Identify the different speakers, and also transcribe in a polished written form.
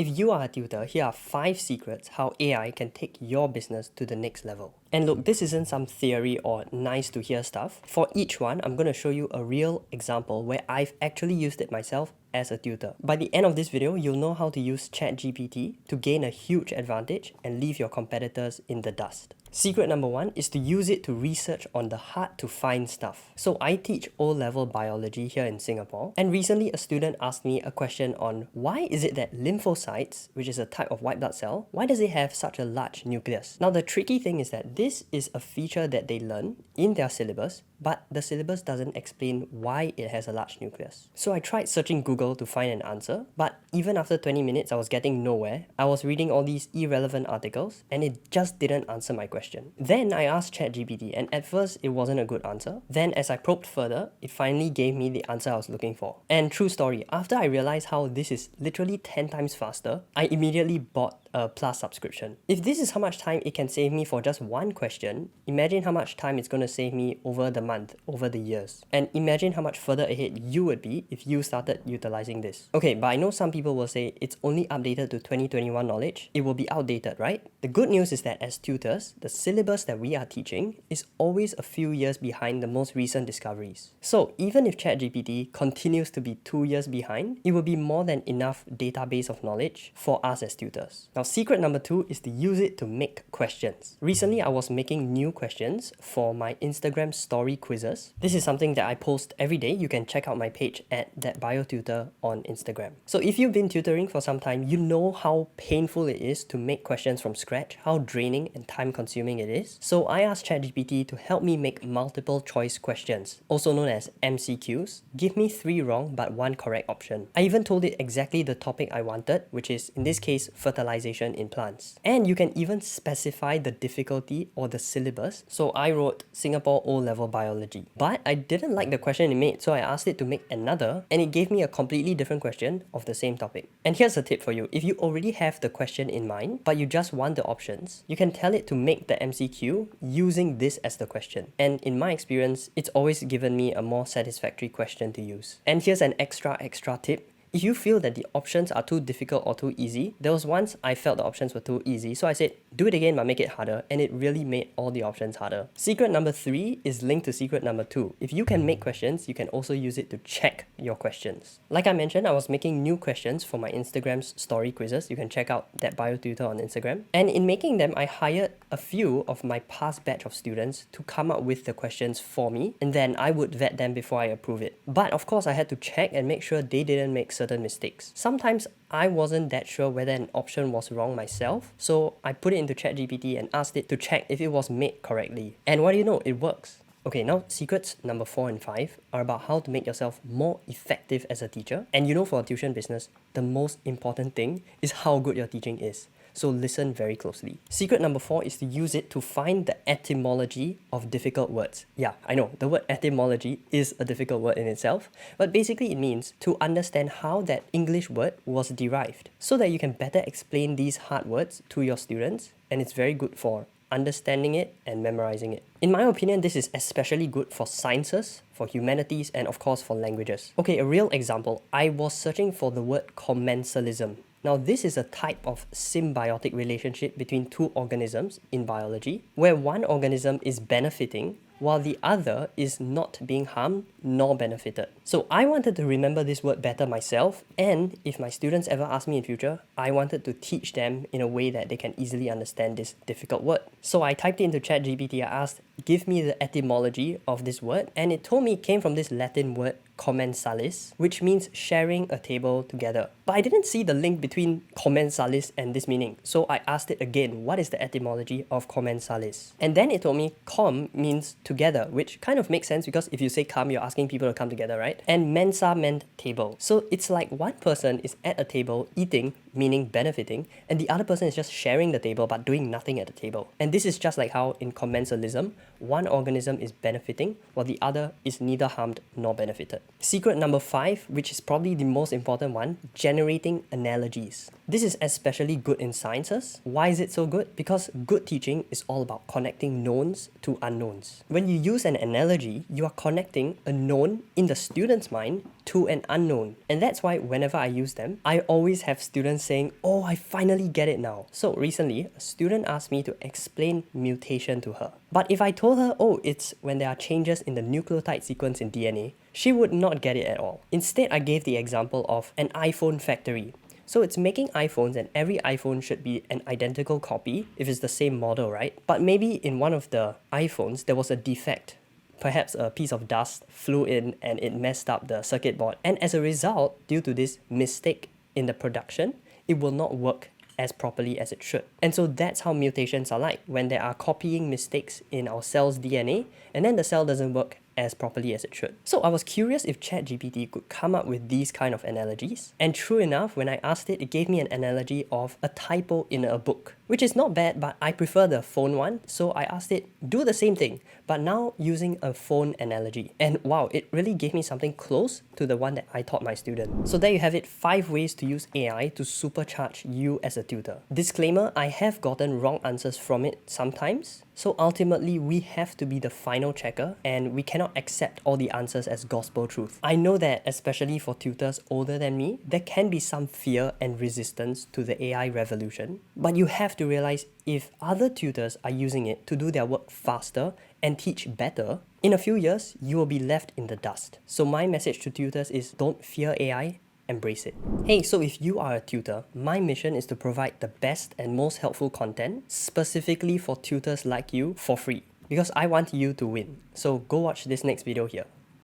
Speaker 1: If you are a tutor, here are 5 secrets how AI can take your business to the next level. And look, this isn't some theory or nice to hear stuff. For each one, I'm going to show you a real example where I've actually used it myself as a tutor. By the end of this video, you'll know how to use ChatGPT to gain a huge advantage and leave your competitors in the dust. Secret number 1 is to use it to research on the hard to find stuff. So I teach O-level biology here in Singapore, and recently a student asked me a question on why is it that lymphocytes, which is a type of white blood cell, why does it have such a large nucleus? Now the tricky thing is that this is a feature that they learn in their syllabus, but the syllabus doesn't explain why it has a large nucleus. So I tried searching Google to find an answer, but even after 20 minutes I was getting nowhere. I was reading all these irrelevant articles and it just didn't answer my question. Then I asked ChatGPT, and at first it wasn't a good answer. Then as I probed further, it finally gave me the answer I was looking for. And true story, after I realized how this is literally 10 times faster, I immediately bought a Plus subscription. If this is how much time it can save me for just one question, imagine how much time it's going to save me over the month, over the years. And imagine how much further ahead you would be if you started utilizing this. Okay, but I know some people will say it's only updated to 2021 knowledge. It will be outdated, right? The good news is that as tutors, the syllabus that we are teaching is always a few years behind the most recent discoveries. So even if ChatGPT continues to be 2 years behind, it will be more than enough database of knowledge for us as tutors. Now, secret number 2 is to use it to make questions. Recently, I was making new questions for my Instagram story quizzes. This is something that I post every day. You can check out my page at ThatBioTutor on Instagram. So if you've been tutoring for some time, you know how painful it is to make questions from scratch, how draining and time-consuming it is. So I asked ChatGPT to help me make multiple choice questions, also known as MCQs. Give me 3 wrong but 1 correct option. I even told it exactly the topic I wanted, which is, in this case, fertilization in plants. And you can even specify the difficulty or the syllabus. So I wrote Singapore O-level biology. But I didn't like the question it made, so I asked it to make another, and it gave me a completely different question of the same topic. And here's a tip for you. If you already have the question in mind, but you just want the options, you can tell it to make the MCQ using this as the question. And in my experience, it's always given me a more satisfactory question to use. And here's an extra tip. If you feel that the options are too difficult or too easy, there was once I felt the options were too easy, so I said, do it again but make it harder, and it really made all the options harder. Secret number 3 is linked to secret number 2. If you can make questions, you can also use it to check your questions. Like I mentioned, I was making new questions for my Instagram's story quizzes. You can check out ThatBioTutor on Instagram. And in making them, I hired a few of my past batch of students to come up with the questions for me, and then I would vet them before I approve it. But of course, I had to check and make sure they didn't make certain mistakes. Sometimes I wasn't that sure whether an option was wrong myself, so I put it into ChatGPT and asked it to check if it was made correctly. And what do you know? It works. Okay, now secrets number 4 and 5 are about how to make yourself more effective as a teacher. And you know, for a tuition business, the most important thing is how good your teaching is. So listen very closely. Secret number 4 is to use it to find the etymology of difficult words. Yeah, I know, the word etymology is a difficult word in itself, but basically it means to understand how that English word was derived, so that you can better explain these hard words to your students, and it's very good for understanding it and memorizing it. In my opinion, this is especially good for sciences, for humanities, and of course for languages. Okay, a real example. I was searching for the word commensalism. Now, this is a type of symbiotic relationship between 2 organisms in biology, where one organism is benefiting while the other is not being harmed nor benefited. So I wanted to remember this word better myself, and if my students ever ask me in future, I wanted to teach them in a way that they can easily understand this difficult word. So I typed it into ChatGPT. I asked, give me the etymology of this word, and it told me it came from this Latin word commensalis, which means sharing a table together. But I didn't see the link between commensalis and this meaning, so I asked it again, what is the etymology of commensalis? And then it told me com means together, which kind of makes sense because if you say come, you're asking people to come together, right? And mensa meant table. So it's like one person is at a table eating, meaning benefiting, and the other person is just sharing the table but doing nothing at the table. And this is just like how in commensalism, one organism is benefiting while the other is neither harmed nor benefited. Secret number 5, which is probably the most important one, generating analogies. This is especially good in sciences. Why is it so good? Because good teaching is all about connecting knowns to unknowns. When you use an analogy, you are connecting a known in the student's mind to an unknown. And that's why whenever I use them, I always have students saying, oh, I finally get it now. So recently, a student asked me to explain mutation to her. But if I told her, oh, it's when there are changes in the nucleotide sequence in DNA, she would not get it at all. Instead, I gave the example of an iPhone factory. So it's making iPhones, and every iPhone should be an identical copy if it's the same model, right? But maybe in one of the iPhones, there was a defect. Perhaps a piece of dust flew in and it messed up the circuit board. And as a result, due to this mistake in the production, it will not work as properly as it should. And so that's how mutations are like, when there are copying mistakes in our cell's DNA, and then the cell doesn't work as properly as it should. So I was curious if ChatGPT could come up with these kind of analogies. And true enough, when I asked it, it gave me an analogy of a typo in a book, which is not bad, but I prefer the phone one. So I asked it, do the same thing, but now using a phone analogy. And wow, it really gave me something close to the one that I taught my student. So there you have it, 5 ways to use AI to supercharge you as a tutor. Disclaimer, I have gotten wrong answers from it sometimes. So ultimately, we have to be the final checker, and we cannot accept all the answers as gospel truth. I know that, especially for tutors older than me, there can be some fear and resistance to the AI revolution. But you have to realize, if other tutors are using it to do their work faster and teach better, in a few years, you will be left in the dust. So my message to tutors is, don't fear AI, embrace it. Hey, so if you are a tutor, my mission is to provide the best and most helpful content specifically for tutors like you for free, because I want you to win. So go watch this next video here.